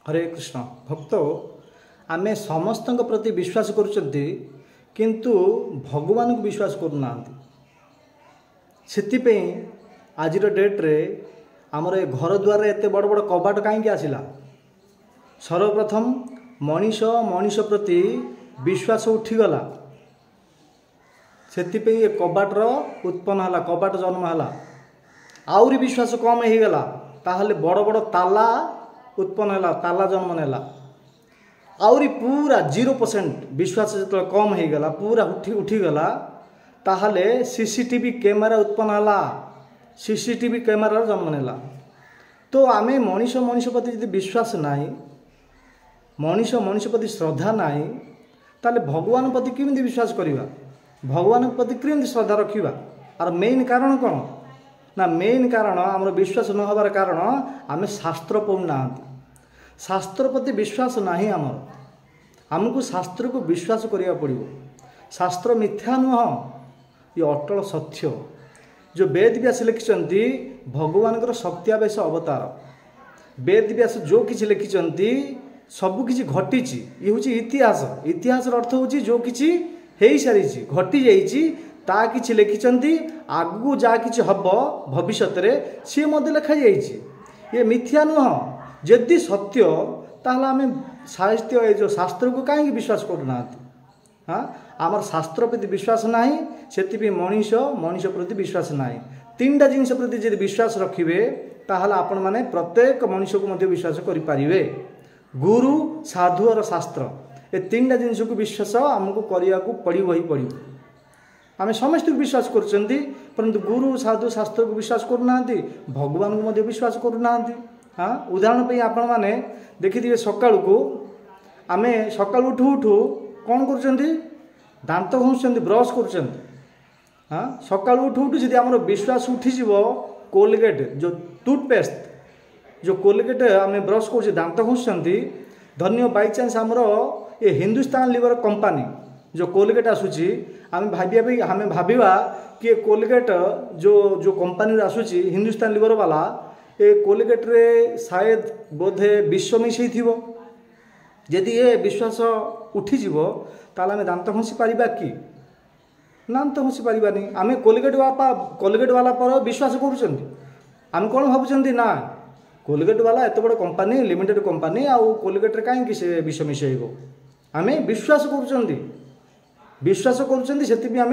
हरे कृष्ण भक्त आमे समस्त प्रति विश्वास करुचंती किंतु भगवान को विश्वास करूना से आज डेट रे आमर घर द्वार एत बड़ बड़ कबाट कहीं आसला सर्वप्रथम मनीष मनीष प्रति विश्वास उठीगला से कबाटर उत्पन्न है कबाट जन्म है आउरी विश्वास कम हो गला ताहले बड़ बड़ ताला उत्पन्न है ताला जन्म नेला आउरी पूरा 0% विश्वास जो कम हो गला पूरा उठीगला ताहले सीसीटीवी कैमेरा उत्पन्न है सीसीटीवी कैमेरा जन्म नेला। तो आमे मनीष मनीष प्रति यदि विश्वास नहीं मनीष मनीष प्रति श्रद्धा नहीं ताले भगवान प्रति केमिति विश्वास करिबा भगवान प्रति केमिति श्रद्धा रखिबा आर मेन कारण कौन ना मेन कारण आमर विश्वास न होबार कारण आमे शास्त्र पढ़ुना शास्त्र प्रति विश्वास नहीं आमर आमको शास्त्र को विश्वास करिया पड़िबो शास्त्र मिथ्या नुह ये अटल सत्य जो वेद व्यास लिखिचंती भगवान शक्त्यावेश अवतार वेद व्यास जो किछि लिखिचंती सब किछि घटिछि ये हूँ इतिहास इतिहास अर्थ हूँ जो किछि हेई सारी घटी जाइछि ता किछि लिखिचंती आगु जा किछि हब भविष्यत रे सी मध्य लिखा जाइछि ये मिथ्या नुह जदि सत्य ताहले आमे साहित्य जो शास्त्र को कहीं विश्वास करूना हाँ आमर शास्त्र प्रति विश्वास नहीं से मनीष मनीष प्रति विश्वास नहीं तीनटा जिनस प्रति जब विश्वास रखिए ताहले आपण माने प्रत्येक मनीष को मध्य विश्वास करें गुरु साधु और शास्त्र ये तीनटा जिनस को विश्वास आमको करने को पड़ो ही पड़ो आम समस्त विश्वास करंतु गुरु साधु शास्त्र को विश्वास करूना भगवान को मध्य विश्वास करूना हाँ उदाहरण पे आपण माने देखिए सकाळ को आमे सकाळ उठू उठू कौन कर दांत घषुँच ब्रश कर हाँ सकाळ उठू उठू जी आम विश्वास उठीज कोलगेट जो टूथपेस्ट जो कोलगेट आम ब्रश कर दांत घषुँच धन्य बाई चान्स आमर ये हिंदुस्तान लिवर कंपानी जो कोलगेट आसूची आम भाविया कि कोलगेट जो जो कंपानी आसूची हिंदुस्तान लिवर वाला ये कोलगेट रे शायद बोधे विष मिसई थी जदि ये विश्वास उठीज ताल आम दांत घसी पारिबा कि दांत घसी पारिबानी आम कोलगेट वाला पर विश्वास करुँच आम कौन भावुं ना कोलगेट वाला एत बड़ कंपानी लिमिटेड कंपानी आउ कोलगेट कहीं से विष मिसईब आम विश्वास करुँच विश्वास करुँच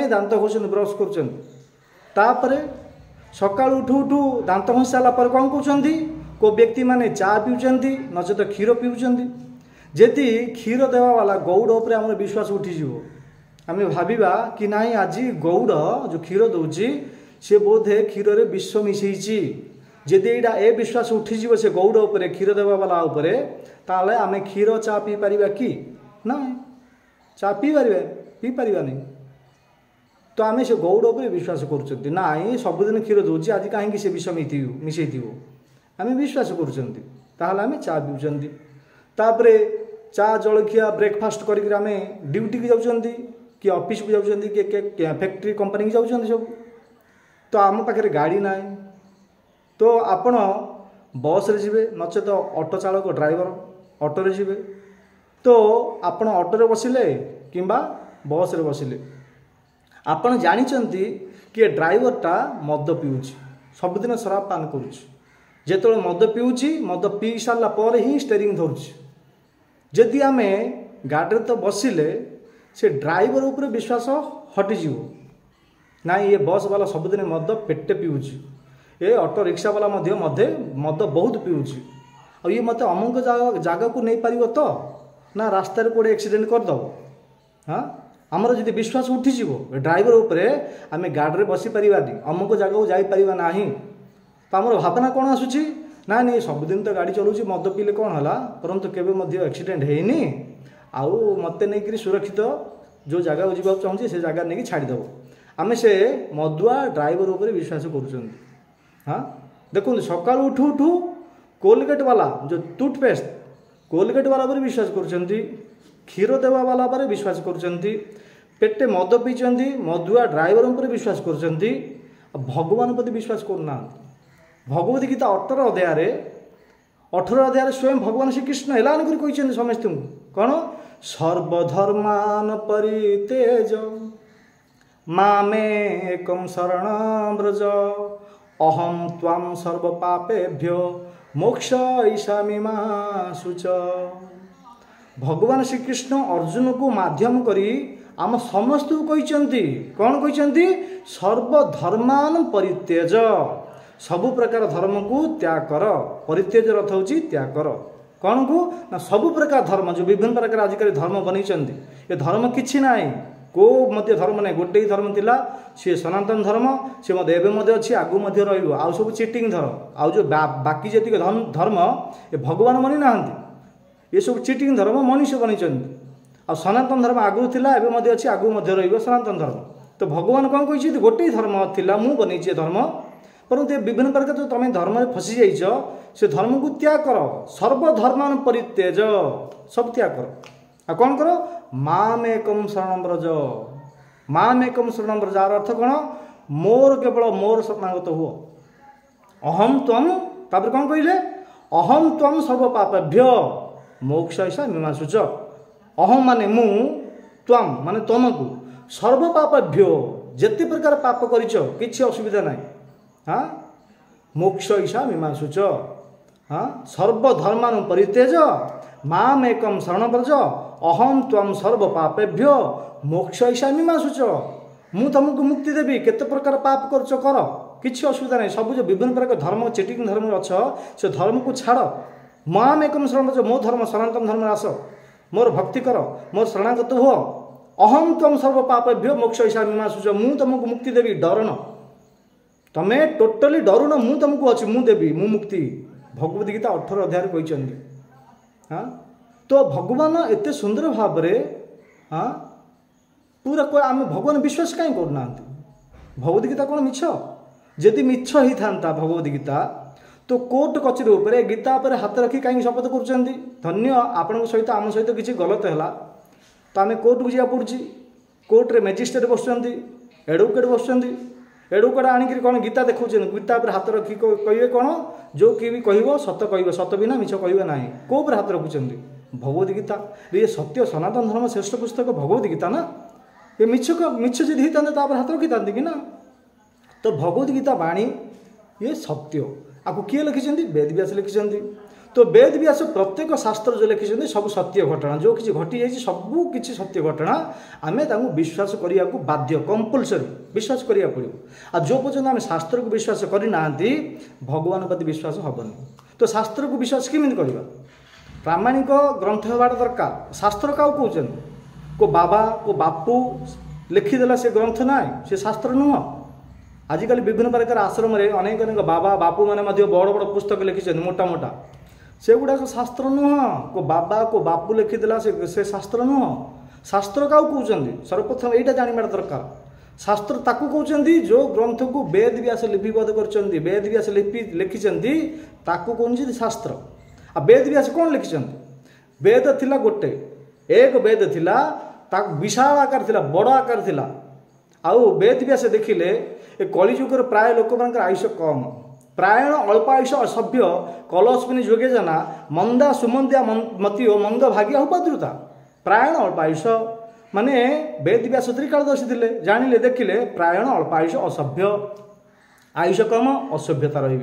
दांत घषुँ ब्रश कर सकाल उठू उठू दांत घसी सारापर कौन कहते को व्यक्ति माने चा पिउचंती नचेत क्षीर पिउचंती जदि क्षीर देवा वाला गौड़ उपर आम विश्वास उठीज आम भाविबा कि नाई आज गौड़ जो क्षीर दौची से बोधे क्षीर रे विष मिसई जदि यहाँ ए विश्वास उठीज से गौड़ उपर क्षीर देवा वाला उपरे ताले आम क्षीर चा पी पारिबा कि ना चा पी पारिबा नहीं तो आम से गौड़ उपर विश्वास करुँच ना सबुदिन क्षीर दौची आज कहीं से विष मिसई थी आम विश्वास करें चा पिउचंती तापरे चा जलखिया ब्रेकफास्ट करके आम ड्यूटी की जाऊँच कि ऑफिस को जाऊँच कि फैक्ट्री कंपनी की जाऊँच सब तो आम पाखे गाड़ी ना तो आपण बस रे जीवे नचेत ऑटो चालक ड्राइवर ऑटो रे जीवे तो आपण ऑटो रे बसिले किंबा बस रे बसिले आपण जानिचंती कि ड्राइवरटा मद पिउची सबुदिन शराब पान करुच्ची जेतବେଳେ मद पिउची मद पी सारा पर ही स्टेरिंग धरुची जदि आम गाड़ी तो बसिले से ड्राइवर उपर विश्वास हटिଯିव ना ये बस वाला सबुदिन मद पेटे पिउची ये ऑटो रिक्शा वाला मद बहुत पिउची और ये मत अमुक जगह को नहीं पार तो ना रास्तार कोड़े एक्सीडेंट करदेव हाँ आमर जब विश्वास उठीज ड्राइवर उपरे आम गाड़ी बसी पारानी अमुक जगह को जापर ना तो आमर भावना कौन आसूची ना नहीं सबुदिन तो गाड़ी चलाऊँ मद पीले कौन है परंतु केवे एक्सीडेंट होनी आउ मत नहीं सुरक्षित जो जगह को जावाक चाहूँगी से जगह नहीं छाड़देव आम से मदुआ ड्राइवर उपर विश्वास कर हाँ देखो सकाल उठू उठू कोलगेट वाला जो टूथपेस्ट कोलगेट वाला पर विश्वास कर क्षीर देवा वाला पर विश्वास कर पेटे मद पीचंती मदुआ ड्राइवर उपर विश्वास कर भगवान प्रति विश्वास करना भगवत गीता 18 अध्याय 18 अध्याय स्वयं भगवान श्रीकृष्ण एलान कर कहते समस्त कौन सर्वधर्मान परितेज मामेकं शरणं व्रज अहम त्वां सर्व पापेभ्यो मोक्षयिष्यामि मा शुच। भगवान श्रीकृष्ण अर्जुन को माध्यम करी आम समस्त कहते कौन कहते सर्वधर्मान परित्यज सबु प्रकार धर्म को त्याग कर। परित्यज अर्थ हूँ त्याग कर कौन को ना सबु प्रकार धर्म जो विभिन्न प्रकार आजिकल धर्म बनी ये धर्म किछि नाई को मध्य धर्म नहीं गोटे ही धर्म थिला सी सनातन धर्म सी अच्छी आगु रहा सब चिटिंग धर्म आउ जो बाकी जी धर्म ये भगवान बनी ना ये सब चिटिंग धर्म मनुष्य बनी आ सनातन धर्म आगु थिला एवं अच्छी आगु रहा सनातन धर्म। तो भगवान कौन कही गोटे ही धर्म थिला मु बनी धर्म परंतु विभिन्न प्रकार जो तुम धर्म में फसी जाइछ से धर्म को त्याग कर सर्वधर्मान परित्यज सब त्याग कर आ कौन कर मामेकं शरणं व्रज। मामेकं शरणं व्रज अर्थ कौन मोर केवल मोर शरणागत हुओ अहम त्वं तापर कौन कहले अहम त्वं सर्व पापेभ्य मोक्षयिष्यामि मा शुच। अहम माने मु त्वं माने तुमको सर्व पापेभ्यो जेते प्रकार पाप करिछ किछि असुविधा नाही हाँ मोक्षयिष्यामि मा शुच। हाँ सर्वधर्मान परित्यज मामेकं शरणं व्रज अहम त्वं सर्व पापेभ्यो मोक्षयिष्यामि मा शुच। मु तुमको मुक्ति देवी केते प्रकार पाप करछ कर किछि असुविधा नहीं सब जो विभिन्न प्रकार धर्म चिटिंग धर्म अच्छ से धर्म को छाड़ मामेकं शरणं व्रज मो धर्म सनातन धर्म आस मोर भक्ति कर मोर शरणागत हुओ अहम त्वं सर्व पापेभ्यो मोक्षयिष्यामि मा शुच। मु तुमको मुक्ति देवी डरन तमे टोटली डरुन मु तुमको अच्छी मु देवी मु मुक्ति भगवद गीता 18 अध्याय कहते। हाँ तो भगवान एत सुंदर भाव हाँ पूरा कोई आम भगवान विश्वास कहीं करना भगवद गीता कौन मिछ जदि मिछ ही था भगवद गीता तो कोर्ट कचेरी उपरे गीता पर हाथ रखी कहीं शपथ कर धन्य आपण सहित आम सहित किसी गलत है तो आम कोर्ट को जा पड़ी कोर्टे मजिस्ट्रेट बस एडवोकेट बस एडवोकेट आनिक कौन गीता देखा गीता पर हाथ रखी कहे कौन जो कि भी कह सत कह सत बिना मिछ कह ना कौ हाथ रखुच्च भगवद गीता ये सत्य सनातन धर्म श्रेष्ठ पुस्तक भगवद गीता ना ये मिछ जी होता हाथ रखी था कि ना। तो भगवद गीता बाणी ये सत्य आपको किए लिखिं वेद व्यास लिखिं तो वेद व्यास प्रत्येक शास्त्र जो लिखिं सब सत्य घटना जो किसी घटी जाए सबू किसी सत्य घटना आम विश्वास करने को बाध्य कंपलसरी विश्वास करिया पड़ो आ जो पर्यटन आम शास्त्र को विश्वास करना भगवान प्रति विश्वास हेनी। तो शास्त्र को विश्वास केमी करवा प्रामाणिक ग्रंथ होवाटा दरकार शास्त्र क्या कहते को बाबा को बापू लिखिदेला से ग्रंथ ना से शास्त्र नुह आजिकल विभिन्न प्रकार आश्रम अनेक अनेक बाबा बापू मैंने बड़ बड़ पुस्तक लिखिं मोटा मोटा से गुड़ाक शास्त्र नुह को बाबा को बापू लिखिदेला से शास्त्र नुह शास्त्र क्या कहते सर्वप्रथम यहाँ जानवा दरकार शास्त्र ताकू कहते जो ग्रंथ को वेद व्यास लिपिबद्ध कर वेद व्यास लिखिं ताकू कौन शास्त्र आ वेद व्यास कौन लिखिं वेद थिला गोटे एक वेद थिला विशाल आकार थिला बड़ आकार थिला आउ वेद व्यास देखिले ए कलिजुगर प्राय लोक मान आयुष कम प्रायण अल्प आयुष असभ्य कलस्मिनी जोगे जना मंदा सुमंदिया मतियो मंद भाग्या उपद्रुता प्रायण अल्प आयुष माने वेद व्यास त्रिकालदर्शी थे जानिले देखिले प्रायण अल्प आयुष असभ्य आयुष कम असभ्यता रही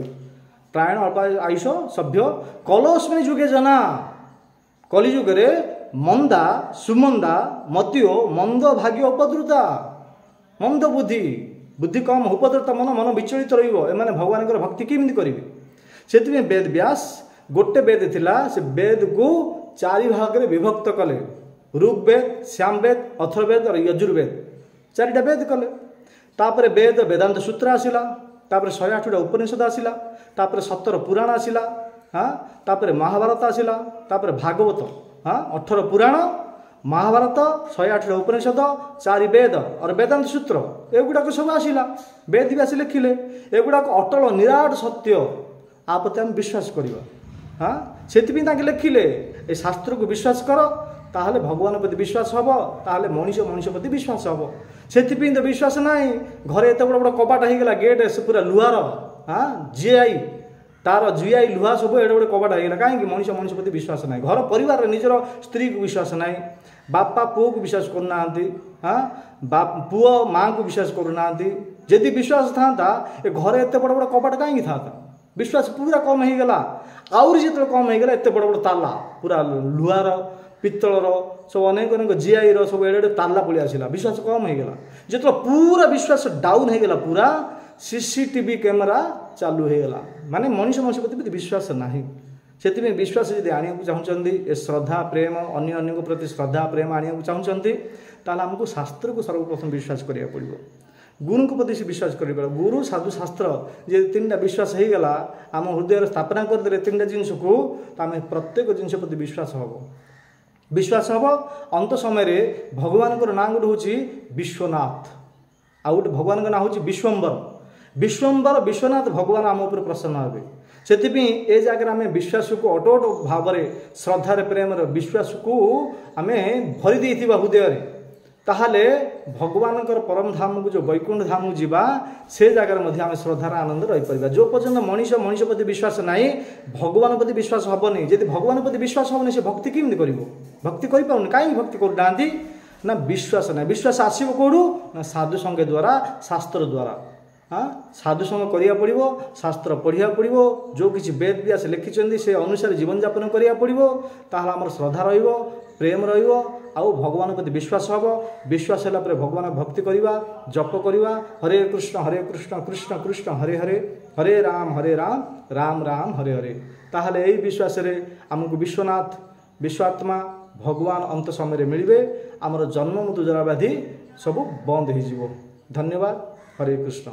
प्रायण अल्प आयुष सभ्य कलस्मिनी जोगे जना कलिजुगे मंदा सुमंदा मतियो मंद भाग्य उपद्रुता मंद बुद्धि बुद्धि कम उपद्रता मन मन विचलित रही भगवान भक्ति केमी करेंगे से वेद व्यास गोटे वेद थिला से वेद को चारि भाग में विभक्त कले ऋग्वेद श्यामवेद अथर्ववेद और यजुर्वेद चारिटा वेद कले तापर वेद वेदांत सूत्र आसला तापर 108टा उपनिषद आसला तापर 17 पुराण आसला हाँ तापर महाभारत आसला तापर भागवत हाँ 18 पुराण महाभारत 108टा उपनिषद 4 वेद और वेदांत सूत्र एगुड़ाक सब आसला वेद व्यास लिखिले एगुड़ाक अटल निराट सत्य आपत्ति आम विश्वास करवा हाँ से लिखिले ए शास्त्र को विश्वास कर ताहले भगवान प्रति विश्वास हम ताहले मनुष्य मनुष्य प्रति विश्वास हम से तो विश्वास ना घरे एत बड़ बड़ कबाट हो गला गेट से पूरा लुहार हाँ जीआई तार जुआई लुहा सब एडे गोटे कबाट होगा कहीं मनीष मनीष प्रति विश्वास ना घर परिवार निजर स्त्री को विश्वास ना बापा पुओ को विश्वास करना हाँ पुओ माँ को विश्वास करना जदि विश्वास था ए घरे एत बड़ बड़ कबाट कहीं था विश्वास पूरा कम हो गला आउर जो कम हो गला एत बड़ बड़ ताला पूरा लुहार पित्तलर सब अनेक अनेक जीआई सब एडे ताला पलि आसला विश्वास कम हो गला जो पूरा विश्वास डाउन हो गला पूरा सीसीटीवी कैमेरा चालू हो गला माने मनीष मनीष प्रति विश्वास ना से विश्वास जब आने चाहते ए श्रद्धा प्रेम अन्य अन्य प्रति श्रद्धा प्रेम आने चाहते आमको शास्त्र को सर्वप्रथम विश्वास करा पड़ो गुरु को प्रति विश्वास कर गुरु साधु शास्त्र जे तीन विश्वास हो गला आम हृदय स्थापना करदे तीन जिनस को आम प्रत्येक जिनस प्रति विश्वास हम अंत समय भगवान ना गोटे हूँ विश्वनाथ आउ गोटे भगवान ना हूँ विश्वम्बर विश्वनाथ भगवान आम उपर प्रसन्न हे से ए जगह आम विश्वास को अटोट भाव श्रद्धार प्रेम विश्वास को आम भरी हृदय ताहले भगवान परम धाम को जो वैकुंठ धाम को जीवा से जगह आम श्रद्धार आनंद रही पार जो पर्यटन मनीष मनीष प्रति विश्वास ना भगवान प्रति विश्वास हेनी जब भगवान प्रति विश्वास हेनी से भक्ति केमी कर भक्ति कर कहीं भक्ति करना ना विश्वास ना विश्वास आसो कौटू ना साधु संग द्वारा शास्त्र द्वारा हाँ साधु संग करिया पड़िबो शास्त्र पढ़िया पड़िबो जो किसी वेद व्यास लिखिं से अनुसार जीवन यापन करिया पड़िबो ताहले हमर श्रद्धा रहिबो प्रेम रहिबो आउ भगवान प्रति विश्वास हम विश्वास है भगवान भक्ति करवा जप करवा हरे कृष्ण कृष्ण कृष्ण हरे हरे हरे राम राम राम हरे हरे ताहले यही विश्वास रे आमको विश्वनाथ विश्वात्मा भगवान अंत समय मिलबे आमर जन्म मृत्यु जरा व्याधि सब बंद हो। धन्यवाद। हरे कृष्ण।